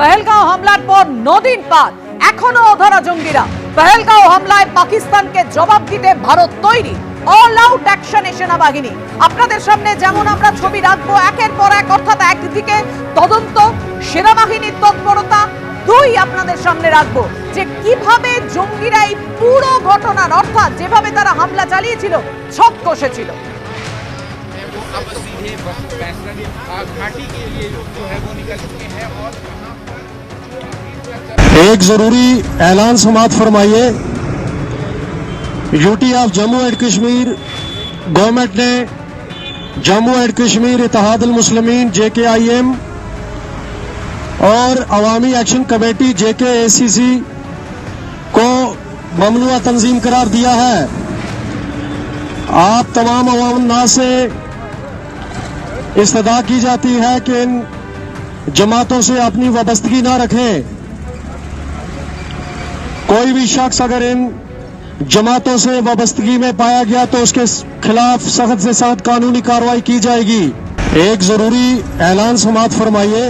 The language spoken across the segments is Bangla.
পহেলগাঁও হামলার পর 9 দিন পার, এখনো অধরা জঙ্গিরা। পহেলগাঁও হামলায় পাকিস্তানকে জবাব দিতে ভারত তৈরি। অল আউট অ্যাকশনে সেনাবাহিনী। আপনাদের সামনে যেমন আমরা ছবি রাখবো একের পর এক, অর্থাৎ একদিকে তদন্ত, সেনাবাহিনীর তৎপরতা, দুই আপনাদের সামনে রাখবো যে কিভাবে জঙ্গিরা এই পুরো ঘটনার, অর্থাৎ যেভাবে তারা হামলা চালিয়েছিল, ছক কষেছিল। अब सीधे घाटी के लिए जो है वो निकल चुके हैं और एक जरूरी ऐलान समाप्त फरमाइए। UT of Jammu and Kashmir government ने जम्मू एंड कश्मीर इत्तेहाद अल मुस्लिमीन JKIM और अवामी एक्शन कमेटी JKACC को ममनुआ तंजीम करार दिया है। आप तमाम अवाम नास से इस्तदा की जाती है कि इन जमातों से अपनी वाबस्तगी ना रखें। कोई भी शख्स अगर इन जमातों से वाबस्तगी में पाया गया तो उसके खिलाफ सख्त से सख्त कानूनी कार्रवाई की जाएगी। एक जरूरी ऐलान समाप्त फरमाइए।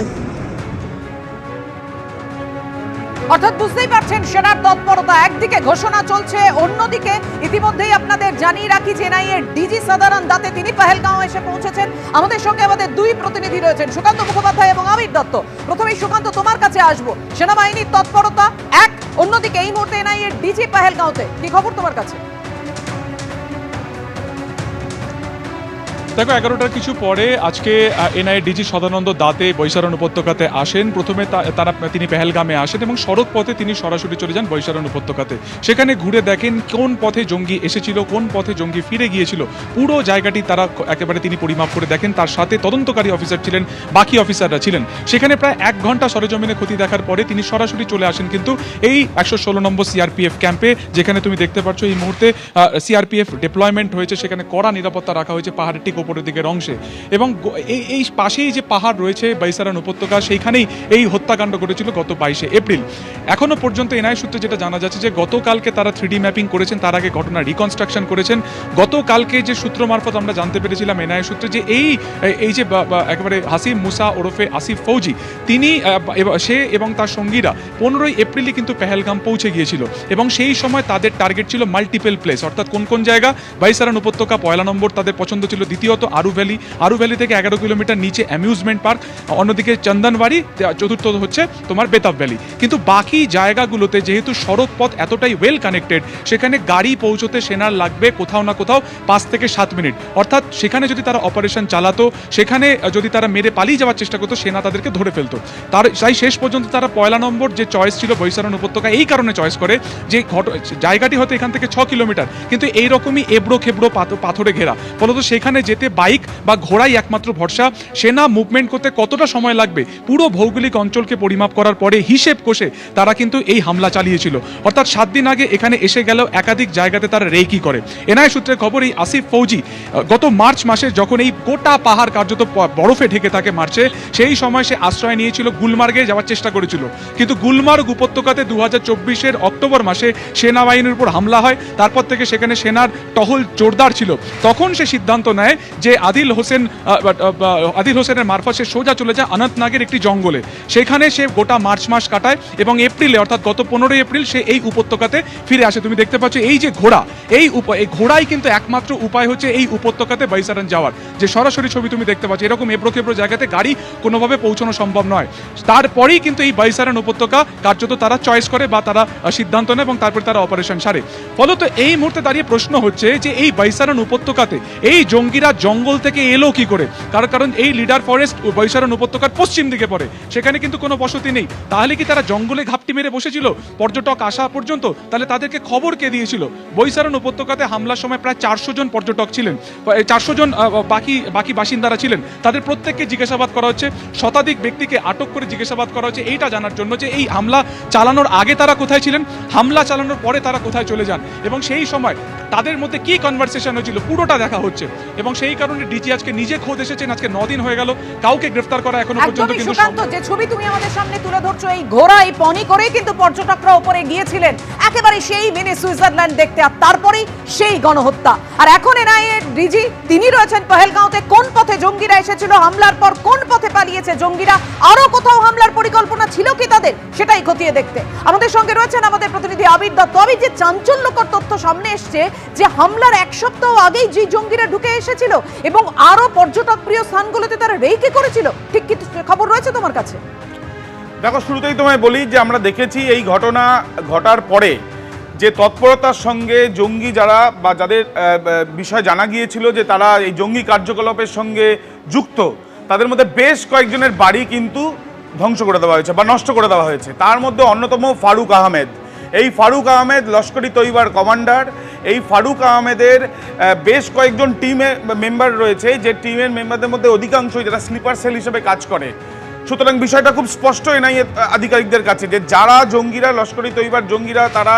অর্থাৎ বুঝতেই পারছেন সেনার তৎপরতা একদিকে ঘোষণা চলছে, অন্যদিকে ইতিমধ্যেই আপনাদের জানিয়ে রাখি যে এনআইএ ডিজি সাধারণ দাতে তিনি পহেলগাঁও এসে পৌঁছেছেন। আমাদের সঙ্গে আমাদের দুই প্রতিনিধি রয়েছেন, সুকান্ত মুখোপাধ্যায় এবং আমির দত্ত। প্রথমেই সুকান্ত, তোমার কাছে আসবো। সেনাবাহিনীর তৎপরতা এক, অন্যদিকে এই মুহূর্তে এনআইএ ডিজি পহেলগাঁওতে, কি খবর তোমার কাছে? দেখো, 11টার কিছু পরে আজকে এনআইএ ডিজি সদানন্দ দাতে বৈশারণ উপত্যকাতে আসেন। প্রথমে তিনি পেহেলগামে আসেন এবং সড়ক পথে তিনি সরাসরি চলে যান বৈশারণ উপত্যকাতে। সেখানে ঘুরে দেখেন কোন পথে জঙ্গি এসেছিল, কোন পথে জঙ্গি ফিরে গিয়েছিল, পুরো জায়গাটি তারা একেবারে তিনি পরিমাপ করে দেখেন। তার সাথে তদন্তকারী অফিসার ছিলেন, বাকি অফিসাররা ছিলেন। সেখানে প্রায় 1 ঘন্টা সরেজমিনে ক্ষতি দেখার পরে তিনি সরাসরি চলে আসেন কিন্তু এই 116 নম্বর CRPF ক্যাম্পে, যেখানে তুমি দেখতে পাচ্ছ এই মুহূর্তে CRPF ডিপ্লয়মেন্ট হয়েছে। সেখানে কড়া নিরাপত্তা রাখা হয়েছে পাহাড়ের ঠিক উপরের দিকের অংশে, এবং এই পাশেই যে পাহাড় রয়েছে বৈশারণ উপত্যকা, সেইখানেই এই হত্যাকাণ্ড ঘটেছিল গত 22শে এপ্রিল। এখনো পর্যন্ত এনআইএ সূত্রে যেটা জানা যাচ্ছে যে গতকালকে তারা 3D ম্যাপিং করেছেন, তার আগে ঘটনা রিকনস্ট্রাকশন করেছেন। গতকালকে যে সূত্র মারফত আমরা জানতে পেরেছিলাম এনআইএ সূত্রে যে এই যে একেবারে হাসিম মুসা ওরফে আসিফ ফৌজি, তিনি সে এবং তার সঙ্গীরা 15ই এপ্রিলই কিন্তু পেহেলগাম পৌঁছে গিয়েছিল, এবং সেই সময় তাদের টার্গেট ছিল মাল্টিপল প্লেস, অর্থাৎ কোন কোন জায়গা? বৈশারণ উপত্যকা 1 নম্বর তাদের পছন্দ ছিল, দ্বিতীয়ত আরু ভ্যালি থেকে 11 কিলোমিটার নিচে অ্যামিউজমেন্ট পার্ক, অন্যদিকে চন্দনবাড়ি, চতুর্থ হচ্ছে তোমার বেতাব ভ্যালি। কিন্তু বাকি জায়গাগুলোতে যেহেতু সড়ক পথ এতটাই ওয়েল কানেক্টেড, সেখানে গাড়ি পৌঁছতে সেনার লাগবে কোথাও না কোথাও 5 থেকে 7 মিনিট। অর্থাৎ সেখানে যদি তারা অপারেশন চালাতো, সেখানে যদি তারা মেরে পালিয়ে যাওয়ার চেষ্টা করতো, সেনা তাদেরকে ধরে ফেলতো। তাই শেষ পর্যন্ত তারা 1 নম্বর যে চয়েস ছিল বৈশারণ উপত্যকা, এই কারণে চয়েস করে যে জায়গাটি হয়তো এখান থেকে 6 কিলোমিটার, কিন্তু এইরকমই এবড়ো খেবড়ো পাথরে ঘেরা, ফলত সেখানে যেতে বাইক বা ঘোড়াই একমাত্র ভরসা। সেনা মুভমেন্ট করতে কতটা সময় লাগবে পুরো ভৌগোলিক অঞ্চলকে পরিমাপ করার পরে হিসেব কষে তারা কিন্তু এই হামলা চালিয়েছিল। অর্থাৎ 7 দিন আগে এখানে এসে গেলেও একাধিক জায়গাতে তারা রেকি করে। এনআইএ সূত্রে খবর, এই আসিফ ফৌজি গত মার্চ মাসে যখন এই গোটা পাহাড় কার্যত বরফে ঢেকে থাকে মার্চে, সেই সময় সে আশ্রয় নিয়েছিল গুলমার্গে যাওয়ার চেষ্টা করেছিল। কিন্তু গুলমার্গ উপত্যকাতে 2024-এর অক্টোবর মাসে সেনাবাহিনীর উপর হামলা হয়। তারপর থেকে সেখানে সেনার টহল জোরদার ছিল। তখন সে সিদ্ধান্ত নেয় যে আদিল হোসেনের মারফত সে সোজা চলে যায় অনন্তনাগের একটি জঙ্গলে। সেখানে সে গোটা মার্চ মাস কাটায় এবং এপ্রিলে, অর্থাৎ গত 15ই এপ্রিল সে এই উপত্যকাতে ফিরে আসে। তুমি দেখতে পাচ্ছ এই যে ঘোড়া, এই ঘোড়াই কিন্তু একমাত্র উপায় হচ্ছে এই উপত্যকাতে বৈশারণ যাওয়ার। যে সরাসরি ছবি তুমি দেখতে পাচ্ছ, এরকম এবড়ো খেবড়ো জায়গাতে গাড়ি কোনোভাবে পৌঁছানো সম্ভব নয়। তারপরেই কিন্তু এই বৈশারণ উপত্যকা কার্যত তারা চয়েস করে বা তারা সিদ্ধান্ত নেয় এবং তারপরে তারা অপারেশন সারে। ফলত এই মুহূর্তে দাঁড়িয়ে প্রশ্ন হচ্ছে যে এই বৈশারণ উপত্যকাতে এই জঙ্গিরা জঙ্গল থেকে এলো কি করে? কারণ এই লিডার ফরেস্ট বৈশারণ উপত্যকার পশ্চিম দিকে পড়ে, সেখানে কিন্তু কোনো বসতি নেই। তাহলে কি তারা জঙ্গলে ঘাপটি মেরে বসেছিল পর্যটক আসা পর্যন্ত? তাহলে তাদেরকে খবর কে দিয়েছিল? বৈশারণ উপত্যকাতে হামলার সময় প্রায় 400 জন পর্যটক ছিলেন, 400 জন বাকি বাসিন্দারা ছিলেন। তাদের প্রত্যেককে জিজ্ঞাসাবাদ করা হচ্ছে, শতাধিক ব্যক্তিকে আটক করে জিজ্ঞাসাবাদ করা হচ্ছে এইটা জানার জন্য যে এই হামলা চালানোর আগে তারা কোথায় ছিলেন, হামলা চালানোর পরে তারা কোথায় চলে যান, এবং সেই সময় তাদের মধ্যে কি কনভারসেশন হয়েছিল পুরোটা দেখা হচ্ছে। এবং সেই কারণে ডিজি আজকে নিজে খোদ এসেছেন। আজকে 9 দিন হয়ে গেল, কাউকে গ্রেফতার করা এখনো পর্যন্ত কিন্তু সুকান্ত, যে ছবি তুমি আমাদের সামনে তুলে ধরছো, এই ঘোড়া এই পনি করে করেই কিন্তু পর্যটকরা উপরে গিয়েছিলেন একেবারে সেই মিনি সুইজারল্যান্ড দেখতে, আর তারপরেই সেই গণহত্যা। আর এখন এনআইএ ডিজি তিনি রয়েছেন পহেলগাঁওতে। কোন পথে জঙ্গিরা এসেছিল, হামলার পর কোন পথে পালিয়েছে জঙ্গিরা, আরো কোথাও হামলার পরিকল্পনা ছিল কি তাদের, সেটাই খতিয়ে দেখতে আমাদের সঙ্গে রয়েছেন আমাদের প্রতিনিধি আবির দত্ত। আবির, যে চাঞ্চল্যকর তথ্য সামনে এসছে যে হামলার এক সপ্তাহ আগেই যে জঙ্গিরা ঢুকে এসেছিল এবং আরো পর্যটক প্রিয় স্থানগুলোতে তারা রেকি করেছিল, ঠিক কি খবর রয়েছে তোমার কাছে? দেখো, শুরুতেই তোমায় বলি যে আমরা দেখেছি এই ঘটনা ঘটার পরে যে তৎপরতার সঙ্গে জঙ্গি যারা বা যাদের বিষয় জানা গিয়েছিল যে তারা এই জঙ্গি কার্যকলাপের সঙ্গে যুক্ত, তাদের মধ্যে বেশ কয়েকজনের বাড়ি কিন্তু ধ্বংস করে দেওয়া হয়েছে বা নষ্ট করে দেওয়া হয়েছে। তার মধ্যে অন্যতম ফারুক আহমেদ। এই ফারুক আহমেদ লস্করি তৈবার কমান্ডার। এই ফারুক আহমেদের বেশ কয়েকজন টিমের মেম্বার রয়েছে, যে টিমের মেম্বারদের মধ্যে অধিকাংশই যারা স্লিপার সেল হিসেবে কাজ করে। সুতরাং বিষয়টা খুব স্পষ্ট এনআইএ আধিকারিকদের কাছে যে যারা জঙ্গিরা, লস্করি তৈবার জঙ্গিরা, তারা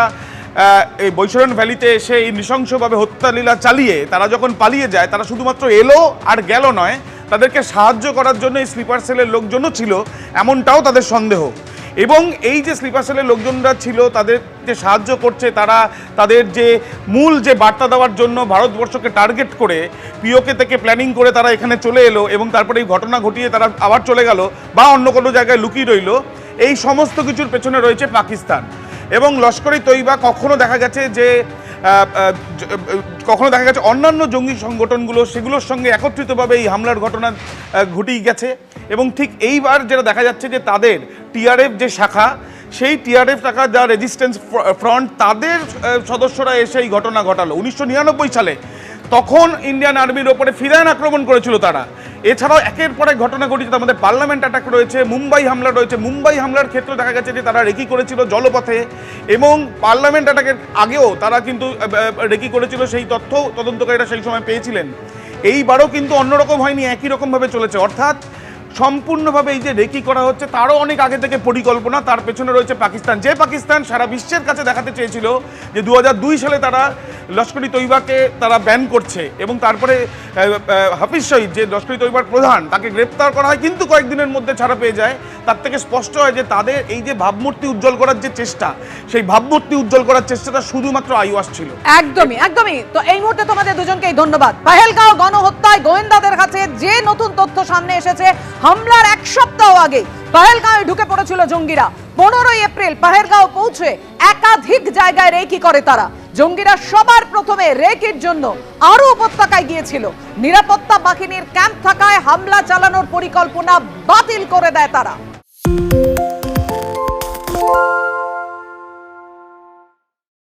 এই বৈশরণ ভ্যালিতে এসে এই নৃশংসভাবে হত্যালীলা চালিয়ে তারা যখন পালিয়ে যায়, তারা শুধুমাত্র এলো আর গেল নয়, তাদেরকে সাহায্য করার জন্য এই স্লিপার সেলের লোকজনও ছিল, এমনটাও তাদের সন্দেহ। এবং এই যে স্লিপার সেলের লোকজনরা ছিল, তাদের যে সাহায্য করছে, তারা তাদের যে মূল যে বার্তা দেওয়ার জন্য ভারতবর্ষকে টার্গেট করে পিওকে থেকে প্ল্যানিং করে তারা এখানে চলে এলো এবং তারপরে এই ঘটনা ঘটিয়ে তারা আবার চলে গেল বা অন্য কোনো জায়গায় লুকিয়ে রইল, এই সমস্ত কিছুর পেছনে রয়েছে পাকিস্তান। এবং লস্করি তৈবা কখনো দেখা গেছে যে অন্যান্য জঙ্গি সংগঠনগুলো সেগুলোর সঙ্গে একত্রিতভাবে এই হামলার ঘটনা ঘটিয়ে গেছে। এবং ঠিক এইবার যেটা দেখা যাচ্ছে যে তাদের টিআরএফ যে শাখা, সেই টিআরএফ শাখা যা রেজিস্ট্যান্স ফ্রন্ট, তাদের সদস্যরা এসে এই ঘটনা ঘটালো 1999 সালে। তখন ইন্ডিয়ান আর্মির ওপরে ফিরান আক্রমণ করেছিল তারা। এছাড়াও একের পর এক ঘটনা ঘটেছে, আমাদের পার্লামেন্ট অ্যাটাক রয়েছে, মুম্বাই হামলা রয়েছে। মুম্বাই হামলার ক্ষেত্রে দেখা গেছে যে তারা রেকি করেছিল জলপথে, এবং পার্লামেন্ট অ্যাটাকের আগেও তারা কিন্তু রেকি করেছিল, সেই তথ্য তদন্তকারীরা সেই সময় পেয়েছিলেন। এইবারও কিন্তু অন্যরকম হয়নি, একই রকমভাবে চলেছে। অর্থাৎ সম্পূর্ণভাবে এই যে রেকি করা হচ্ছে তারও অনেক আগে থেকে পরিকল্পনা, তার পেছনে রয়েছে পাকিস্তান। যে পাকিস্তান সারা বিশ্বের কাছে দেখাতে চেয়েছিল যে 2002 সালে তারা লস্করি তৈবাকে তারা ব্যান করছে, এবং তারপরে হাফিজ সঈদ যে লস্করি তৈবার প্রধান, তাকে গ্রেপ্তার করা হয় কিন্তু কয়েকদিনের মধ্যে ছাড়া পেয়ে যায়। তার থেকে স্পষ্ট হয় যে তাদের এই যে ভাবমূর্তি উজ্জ্বল করার যে চেষ্টা, সেই ভাবমূর্তি উজ্জ্বল করার চেষ্টাটা শুধুমাত্র আইওয়াস ছিল। একদমই একদমই। তো এই মুহূর্তে তোমাদের দুজনকেই ধন্যবাদ। পহেলগাঁও গণহত্যায় গোয়েন্দাদের কাছে যে নতুন তথ্য সামনে এসেছে, হামলার এক সপ্তাহ আগে পহেলগাঁওয়ে ঢুকে পড়েছিল জঙ্গিরা। 15 এপ্রিল পহেলগাঁও পৌঁছে একাধিক জায়গায় রেকি করে তারা। জঙ্গিরা সবার প্রথমে রেকির জন্য আরো উপত্যকায় গিয়েছিল। নিরাপত্তা বাহিনীর ক্যাম্প থাকায় হামলা চালানোর পরিকল্পনা বাতিল করে দেয় তারা।